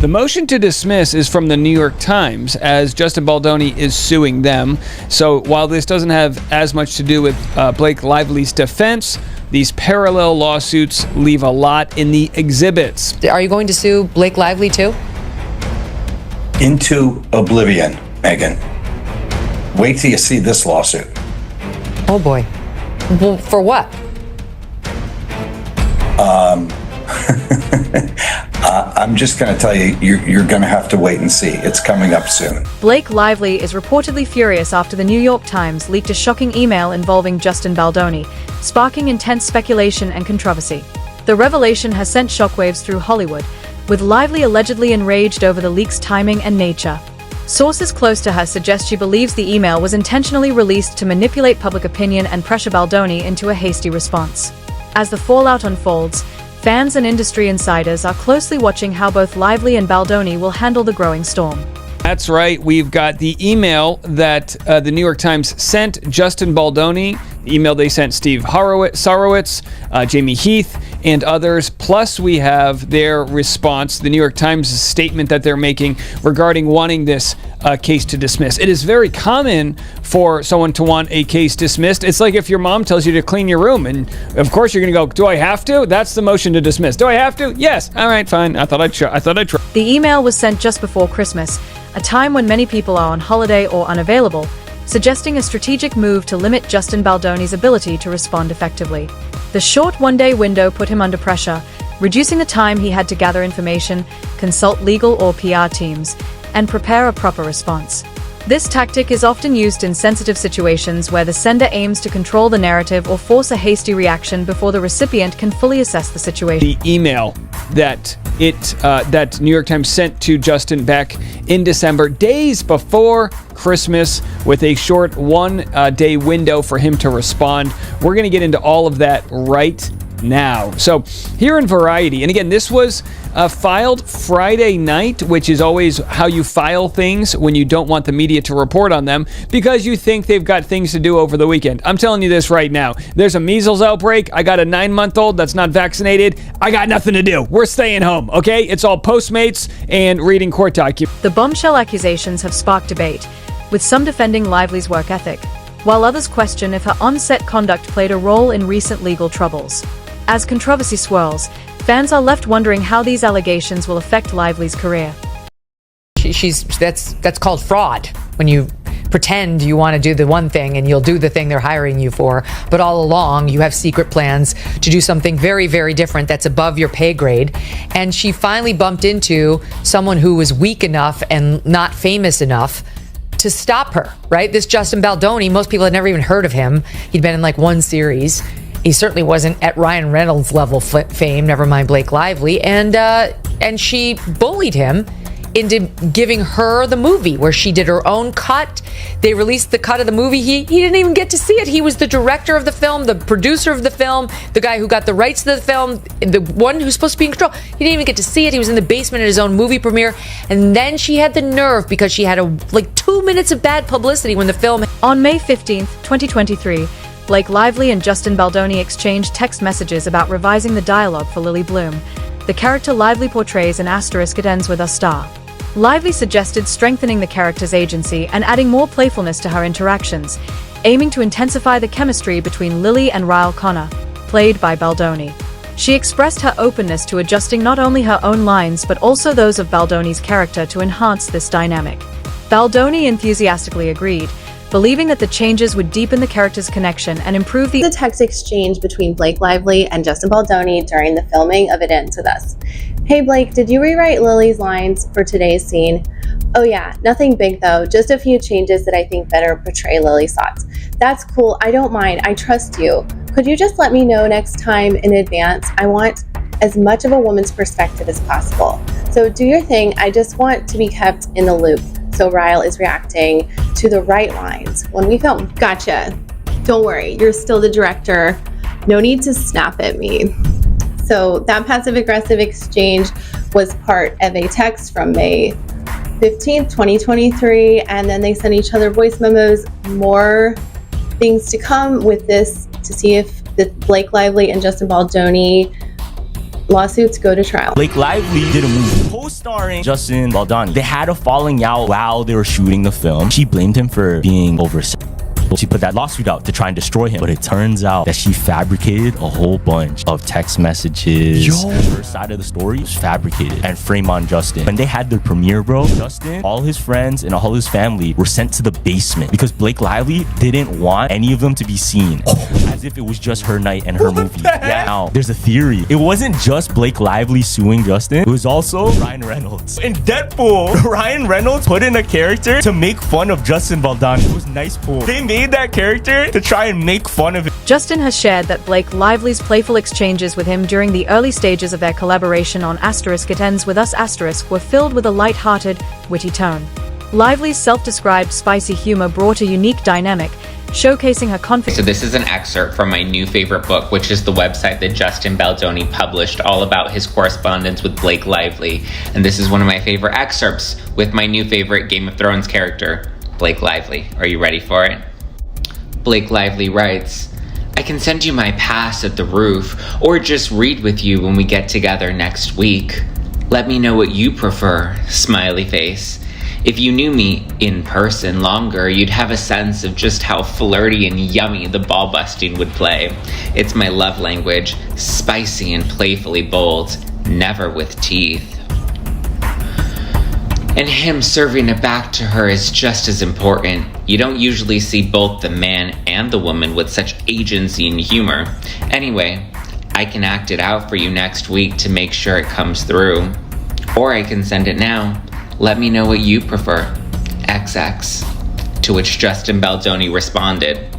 The motion to dismiss is from the New York Times, as Justin Baldoni is suing them. So while this doesn't have as much to do with Blake Lively's defense, these parallel lawsuits leave a lot in the exhibits. Are you going to sue Blake Lively too? Into oblivion, Megan. Wait till you see this lawsuit. Oh boy. Well, for what? I'm just going to tell you, you're going to have to wait and see. It's coming up soon. Blake Lively is reportedly furious after the New York Times leaked a shocking email involving Justin Baldoni, sparking intense speculation and controversy. The revelation has sent shockwaves through Hollywood, with Lively allegedly enraged over the leak's timing and nature. Sources close to her suggest she believes the email was intentionally released to manipulate public opinion and pressure Baldoni into a hasty response. As the fallout unfolds, fans and industry insiders are closely watching how both Lively and Baldoni will handle the growing storm. That's right. We've got the email that the New York Times sent Justin Baldoni, the email they sent Steve Sarowitz, Jamie Heath, and others. Plus, we have their response, the New York Times statement that they're making regarding wanting this case to dismiss. It is very common for someone to want a case dismissed. It's like if your mom tells you to clean your room, and of course you're going to go, do I have to? That's the motion to dismiss. Do I have to? Yes. All right, fine. I thought I'd try. The email was sent just before Christmas, a time when many people are on holiday or unavailable, suggesting a strategic move to limit Justin Baldoni's ability to respond effectively. The short one-day window put him under pressure, reducing the time he had to gather information, consult legal or PR teams, and prepare a proper response. This tactic is often used in sensitive situations where the sender aims to control the narrative or force a hasty reaction before the recipient can fully assess the situation. The email that New York Times sent to Justin back in December, days before Christmas, with a short one-day window for him to respond. We're going to get into all of that right now. So here in Variety, and again, this was filed Friday night, which is always how you file things when you don't want the media to report on them because you think they've got things to do over the weekend. I'm telling you this right now. There's a measles outbreak. I got a 9-month-old that's not vaccinated. I got nothing to do. We're staying home, okay? It's all Postmates and reading court documents. The bombshell accusations have sparked debate, with some defending Lively's work ethic, while others question if her on-set conduct played a role in recent legal troubles. As controversy swirls, fans are left wondering how these allegations will affect Lively's career. That's called fraud, when you pretend you want to do the one thing and you'll do the thing they're hiring you for, but all along you have secret plans to do something very, very different that's above your pay grade. And she finally bumped into someone who was weak enough and not famous enough to stop her, right? This Justin Baldoni, most people had never even heard of him. He'd been in like one series. He certainly wasn't at Ryan Reynolds level fame, never mind Blake Lively. And she bullied him into giving her the movie where she did her own cut. They released the cut of the movie. He didn't even get to see it. He was the director of the film, the producer of the film, the guy who got the rights to the film, the one who's supposed to be in control. He didn't even get to see it. He was in the basement at his own movie premiere. And then she had the nerve, because she had 2 minutes of bad publicity when the film... On May 15th, 2023, Blake Lively and Justin Baldoni exchanged text messages about revising the dialogue for Lily Bloom, the character Lively portrays in Asterisk It Ends With a Star. Lively suggested strengthening the character's agency and adding more playfulness to her interactions, aiming to intensify the chemistry between Lily and Ryle Connor, played by Baldoni. She expressed her openness to adjusting not only her own lines but also those of Baldoni's character to enhance this dynamic. Baldoni enthusiastically agreed, believing that the changes would deepen the character's connection and improve the text exchange between Blake Lively and Justin Baldoni during the filming of It Ends With Us. Hey Blake, did you rewrite Lily's lines for today's scene? Oh yeah, nothing big though, just a few changes that I think better portray Lily's thoughts. That's cool, I don't mind, I trust you. Could you just let me know next time in advance? I want as much of a woman's perspective as possible. So do your thing, I just want to be kept in the loop. So Ryle is reacting to the right lines when we film. Gotcha. Don't worry, you're still the director. No need to snap at me. So that passive-aggressive exchange was part of a text from May 15th, 2023, and then they sent each other voice memos. More things to come with this to see if the Blake Lively and Justin Baldoni lawsuits go to trial. Blake Lively did a movie co-starring Justin Baldoni. They had a falling out while they were shooting the film. She blamed him for being oversexual. She put that lawsuit out to try and destroy him, but it turns out that she fabricated a whole bunch of text messages. Her side of the story was fabricated and framed on Justin. When they had their premiere, bro, Justin, all his friends and all his family were sent to the basement because Blake Lively didn't want any of them to be seen. As if it was just her night and her movie. Yeah, now, there's a theory. It wasn't just Blake Lively suing Justin. It was also Ryan Reynolds. In Deadpool, Ryan Reynolds put in a character to make fun of Justin Baldoni. It was nice pull. They made that character to try and make fun of him. Justin has shared that Blake Lively's playful exchanges with him during the early stages of their collaboration on It Ends With Us were filled with a light-hearted, witty tone. Lively's self-described spicy humor brought a unique dynamic, showcasing her confidence. So this is an excerpt from my new favorite book, which is the website that Justin Baldoni published, all about his correspondence with Blake Lively. And this is one of my favorite excerpts with my new favorite Game of Thrones character, Blake Lively. Are you ready for it? Blake Lively writes, I can send you my pass at the roof, or just read with you when we get together next week. Let me know what you prefer, smiley face. If you knew me in person longer, you'd have a sense of just how flirty and yummy the ball busting would play. It's my love language, spicy and playfully bold, never with teeth. And him serving it back to her is just as important. You don't usually see both the man and the woman with such agency and humor. Anyway, I can act it out for you next week to make sure it comes through. Or I can send it now. Let me know what you prefer. XX. To which Justin Baldoni responded,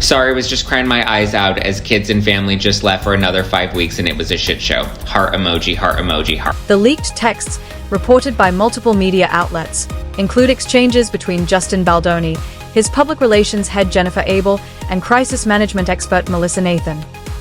sorry, I was just crying my eyes out as kids and family just left for another 5 weeks and it was a shit show. Heart emoji, heart emoji, heart. The leaked texts, reported by multiple media outlets, include exchanges between Justin Baldoni, his public relations head Jennifer Abel, and crisis management expert Melissa Nathan.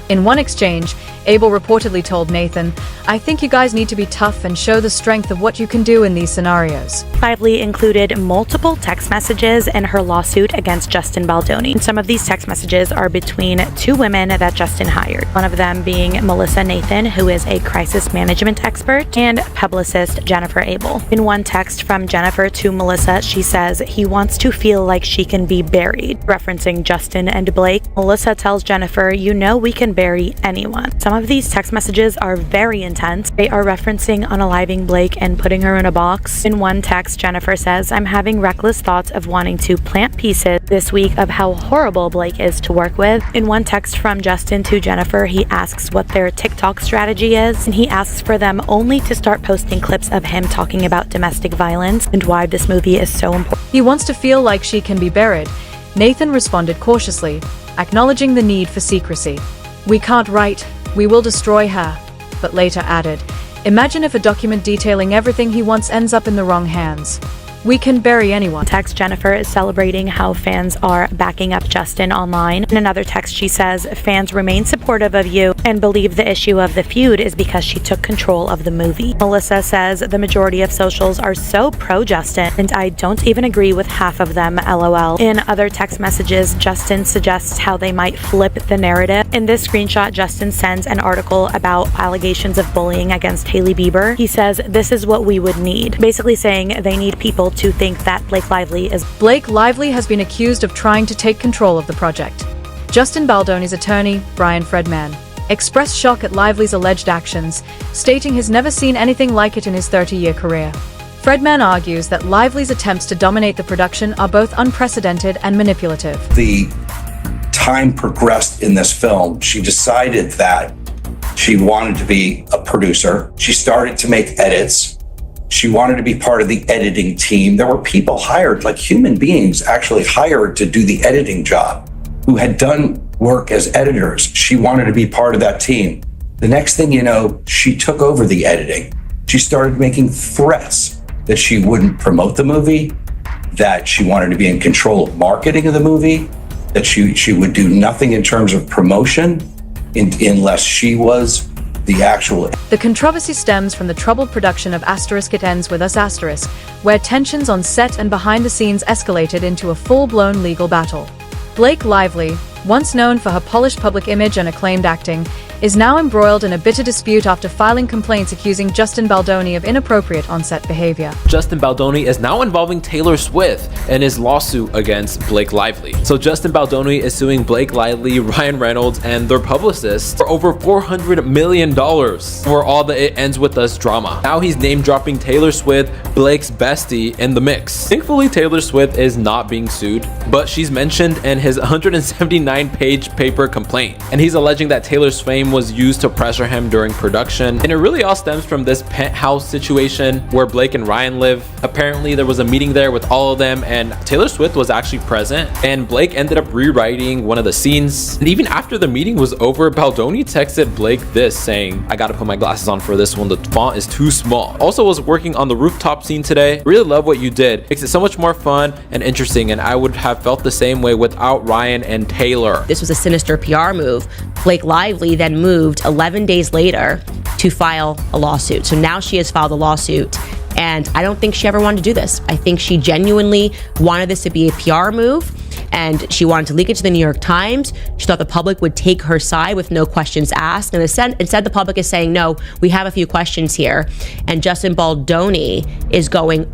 In one exchange, Abel reportedly told Nathan, I think you guys need to be tough and show the strength of what you can do in these scenarios. Lively included multiple text messages in her lawsuit against Justin Baldoni. And some of these text messages are between two women that Justin hired. One of them being Melissa Nathan, who is a crisis management expert, and publicist Jennifer Abel. In one text from Jennifer to Melissa, she says, he wants to feel like she can be buried, referencing Justin and Blake. Melissa tells Jennifer, you know we can bury anyone. Some of these text messages are very intense. They are referencing unaliving Blake and putting her in a box. In one text, Jennifer says, I'm having reckless thoughts of wanting to plant pieces this week of how horrible Blake is to work with. In one text from Justin to Jennifer, he asks what their TikTok strategy is, and he asks for them only to start posting clips of him talking about domestic violence and why this movie is so important. He wants to feel like she can be buried. Nathan responded cautiously, acknowledging the need for secrecy. We can't write, we will destroy her, but later added, imagine if a document detailing everything he wants ends up in the wrong hands. We can bury anyone. Text Jennifer is celebrating how fans are backing up Justin online. In another text, she says, fans remain supportive of you and believe the issue of the feud is because she took control of the movie. Melissa says the majority of socials are so pro-Justin and I don't even agree with half of them, LOL. In other text messages, Justin suggests how they might flip the narrative. In this screenshot, Justin sends an article about allegations of bullying against Hailey Bieber. He says, this is what we would need. Basically saying they need people to think that Blake Lively is. Blake Lively has been accused of trying to take control of the project. Justin Baldoni's attorney, Brian Fredman, expressed shock at Lively's alleged actions, stating he's never seen anything like it in his 30-year career. Fredman argues that Lively's attempts to dominate the production are both unprecedented and manipulative. The time progressed in this film. She decided that she wanted to be a producer. She started to make edits. She wanted to be part of the editing team. There were people hired, like human beings actually hired to do the editing job, who had done work as editors. She wanted to be part of that team. The next thing you know, she took over the editing. She started making threats that she wouldn't promote the movie, that she wanted to be in control of marketing of the movie, that she would do nothing in terms of promotion unless she was the actual. The controversy stems from the troubled production of It Ends With Us where tensions on set and behind the scenes escalated into a full-blown legal battle. Blake Lively, once known for her polished public image and acclaimed acting, is now embroiled in a bitter dispute after filing complaints accusing Justin Baldoni of inappropriate on-set behavior. Justin Baldoni is now involving Taylor Swift in his lawsuit against Blake Lively. So Justin Baldoni is suing Blake Lively, Ryan Reynolds, and their publicist for over $400 million for all the It Ends With Us drama. Now he's name-dropping Taylor Swift, Blake's bestie, in the mix. Thankfully, Taylor Swift is not being sued, but she's mentioned in his 179-page paper complaint, and he's alleging that Taylor's fame was used to pressure him during production. And it really all stems from this penthouse situation where Blake and Ryan live. Apparently there was a meeting there with all of them, and Taylor Swift was actually present, and Blake ended up rewriting one of the scenes. And even after the meeting was over, Baldoni texted Blake this, saying, "I gotta put my glasses on for this one, the font is too small. Also was working on the rooftop scene today. Really love what you did. Makes it so much more fun and interesting, and I would have felt the same way without Ryan and Taylor." This was a sinister PR move. Blake Lively then moved 11 days later to file a lawsuit. So now she has filed a lawsuit, and I don't think she ever wanted to do this. I think she genuinely wanted this to be a PR move, and she wanted to leak it to the New York Times. She thought the public would take her side with no questions asked, and instead the public is saying, no, we have a few questions here. And Justin Baldoni is going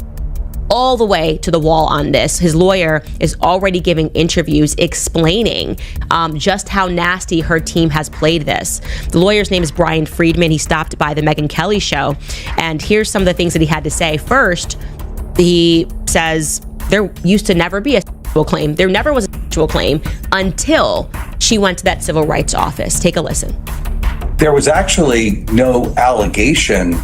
all the way to the wall on this. His lawyer is already giving interviews explaining just how nasty her team has played this. The lawyer's name is Brian Friedman. He stopped by the Megyn Kelly show, and here's some of the things that he had to say. First, he says there used to never be a sexual claim. There never was a sexual claim until she went to that civil rights office. Take a listen. There was actually no allegation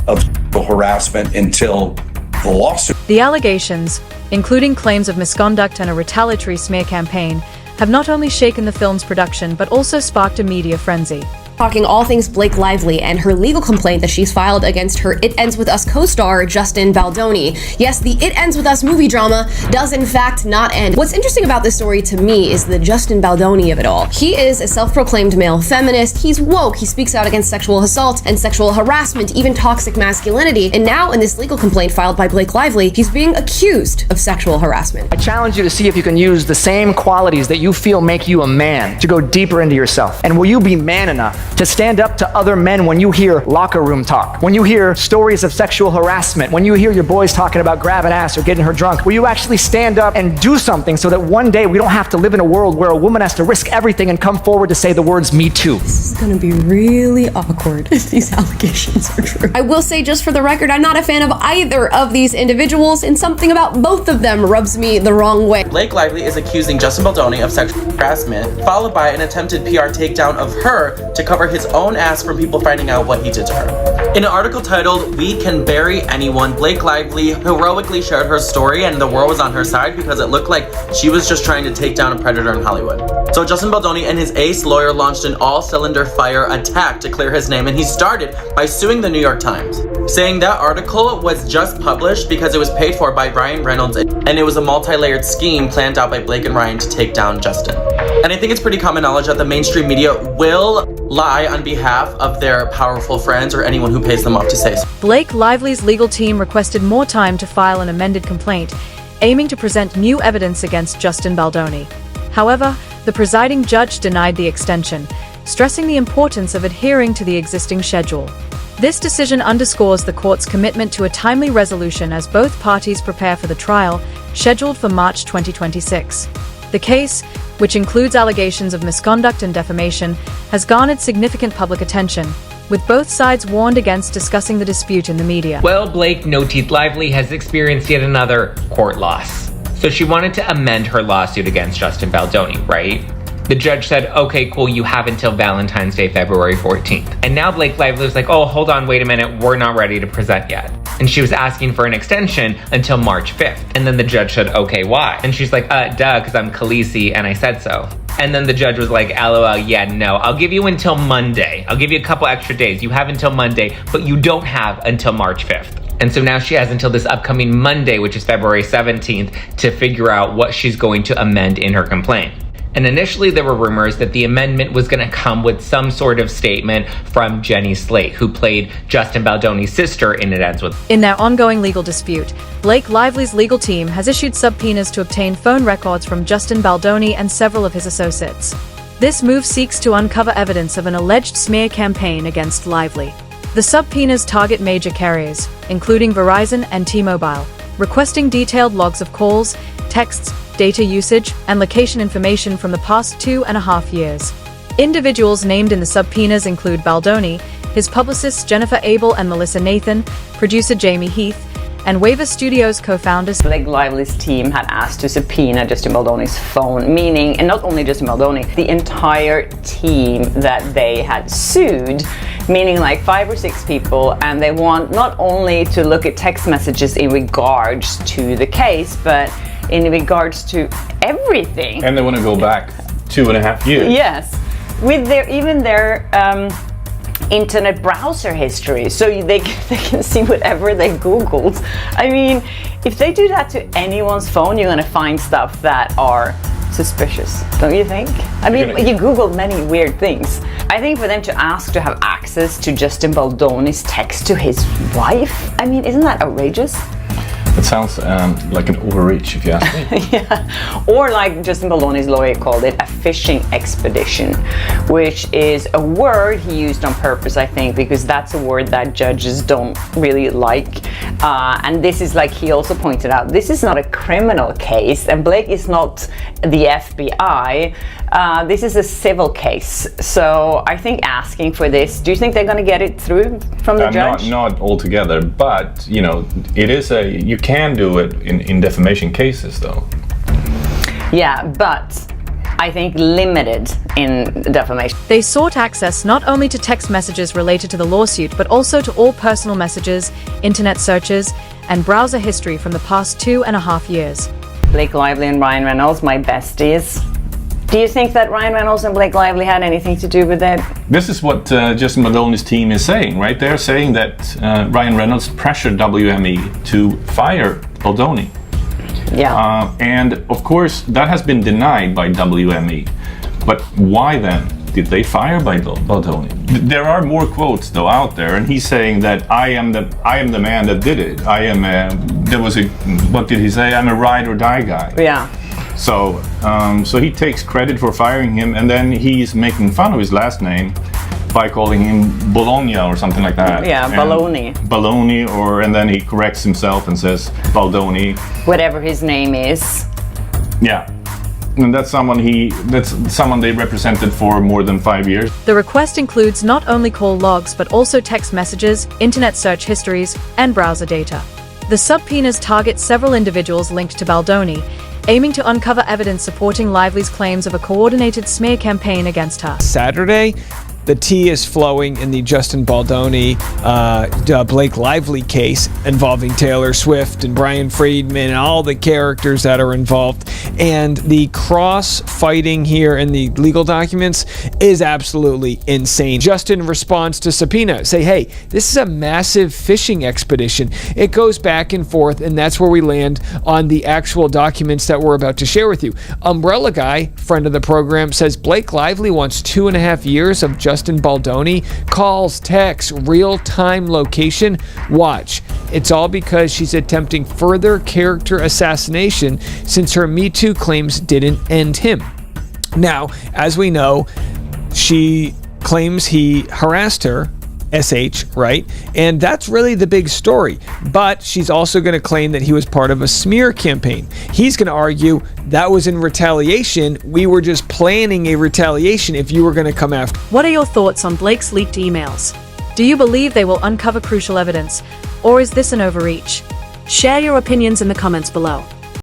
of sexual harassment until the lawsuit. The allegations, including claims of misconduct and a retaliatory smear campaign, have not only shaken the film's production but also sparked a media frenzy. Talking all things Blake Lively and her legal complaint that she's filed against her It Ends With Us co-star Justin Baldoni. Yes, the It Ends With Us movie drama does in fact not end. What's interesting about this story to me is the Justin Baldoni of it all. He is a self-proclaimed male feminist. He's woke. He speaks out against sexual assault and sexual harassment, even toxic masculinity. And now in this legal complaint filed by Blake Lively, he's being accused of sexual harassment. I challenge you to see if you can use the same qualities that you feel make you a man to go deeper into yourself. And will you be man enough to stand up to other men when you hear locker room talk, when you hear stories of sexual harassment, when you hear your boys talking about grabbing ass or getting her drunk? Will you actually stand up and do something so that one day we don't have to live in a world where a woman has to risk everything and come forward to say the words "me too"? This is gonna be really awkward if these allegations are true. I will say, just for the record, I'm not a fan of either of these individuals, and something about both of them rubs me the wrong way. Blake Lively is accusing Justin Baldoni of sexual harassment, followed by an attempted PR takedown of her to cover his own ass from people finding out what he did to her. In an article titled "We Can Bury Anyone," Blake Lively heroically shared her story, and the world was on her side because it looked like she was just trying to take down a predator in Hollywood. So Justin Baldoni and his ace lawyer launched an all-cylinder fire attack to clear his name, and he started by suing the New York Times, saying that article was just published because it was paid for by Ryan Reynolds, and it was a multi-layered scheme planned out by Blake and Ryan to take down Justin. And I think it's pretty common knowledge that the mainstream media will lie on behalf of their powerful friends or anyone who pays them off to say so. Blake Lively's legal team requested more time to file an amended complaint, aiming to present new evidence against Justin Baldoni. However, the presiding judge denied the extension, stressing the importance of adhering to the existing schedule. This decision underscores the court's commitment to a timely resolution as both parties prepare for the trial, scheduled for March 2026. The case, which includes allegations of misconduct and defamation, has garnered significant public attention, with both sides warned against discussing the dispute in the media. Well, Blake No Teeth Lively has experienced yet another court loss. So she wanted to amend her lawsuit against Justin Baldoni, right? The judge said, okay, cool, you have until Valentine's Day, February 14th. And now Blake Lively was like, oh, hold on, wait a minute, we're not ready to present yet. And she was asking for an extension until March 5th. And then the judge said, okay, why? And she's like, duh, because I'm Khaleesi and I said so. And then the judge was like, LOL, yeah, no, I'll give you until Monday. I'll give you a couple extra days. You have until Monday, but you don't have until March 5th. And so now she has until this upcoming Monday, which is February 17th, to figure out what she's going to amend in her complaint. And initially there were rumors that the amendment was going to come with some sort of statement from Jenny Slate, who played Justin Baldoni's sister in It Ends With. In their ongoing legal dispute, Blake Lively's legal team has issued subpoenas to obtain phone records from Justin Baldoni and several of his associates. This move seeks to uncover evidence of an alleged smear campaign against Lively. The subpoenas target major carriers, including Verizon and T-Mobile, requesting detailed logs of calls, texts, data usage, and location information from the past 2.5 years. Individuals named in the subpoenas include Baldoni, his publicists Jennifer Abel and Melissa Nathan, producer Jamie Heath, and Wava Studios co-founders. Blake Lively's team had asked to subpoena Justin Baldoni's phone, meaning, and not only Justin Baldoni, the entire team that they had sued, meaning like 5 or 6 people, and they want not only to look at text messages in regards to the case, but in regards to everything. And they want to go back 2.5 years. Yes, with their internet browser history, so they can see whatever they Googled. I mean, if they do that to anyone's phone, you're gonna find stuff that are suspicious, don't you think? I mean, you Googled many weird things. I think for them to ask to have access to Justin Baldoni's text to his wife, I mean, isn't that outrageous? It sounds like an overreach, if you ask me. Yeah. Or like Justin Baldoni's lawyer called it, a fishing expedition, which is a word he used on purpose, I think, because that's a word that judges don't really like. And this is, like he also pointed out, this is not a criminal case, and Blake is not the FBI. This is a civil case. So I think asking for this, do you think they're going to get it through from the judge? Not altogether, but you know, it is you can do it in defamation cases, though. Yeah, but I think limited in defamation. They sought access not only to text messages related to the lawsuit, but also to all personal messages, internet searches, and browser history from the past 2.5 years. Blake Lively and Ryan Reynolds, my besties. Do you think that Ryan Reynolds and Blake Lively had anything to do with it? This is what Justin Baldoni's team is saying, right? They're saying that Ryan Reynolds pressured WME to fire Baldoni. Yeah. And of course, that has been denied by WME. But why then did they fire Baldoni? There are more quotes though out there, and he's saying that I am the man that did it. What did he say? I'm a ride or die guy. Yeah. So he takes credit for firing him, and then he's making fun of his last name by calling him Bologna or something like that. Yeah, Baldoni. Baldoni, and then he corrects himself and says Baldoni. Whatever his name is. Yeah. And that's someone they represented for more than 5 years. The request includes not only call logs, but also text messages, internet search histories, and browser data. The subpoenas target several individuals linked to Baldoni, aiming to uncover evidence supporting Lively's claims of a coordinated smear campaign against her. Saturday, the tea is flowing in the Justin Baldoni, Blake Lively case involving Taylor Swift and Brian Friedman and all the characters that are involved. And the cross-fighting here in the legal documents is absolutely insane. Justin responds to subpoena, say, hey, this is a massive fishing expedition. It goes back and forth, and that's where we land on the actual documents that we're about to share with you. Umbrella Guy, friend of the program, says Blake Lively wants 2.5 years of Justin Baldoni, calls, texts, real-time location. Watch. It's all because she's attempting further character assassination since her Me Too claims didn't end him. Now, as we know, she claims he harassed her, SH, right? And that's really the big story. But she's also going to claim that he was part of a smear campaign. He's going to argue that was in retaliation. We were just planning a retaliation if you were going to come after. What are your thoughts on Blake's leaked emails? Do you believe they will uncover crucial evidence, or is this an overreach? Share your opinions in the comments below.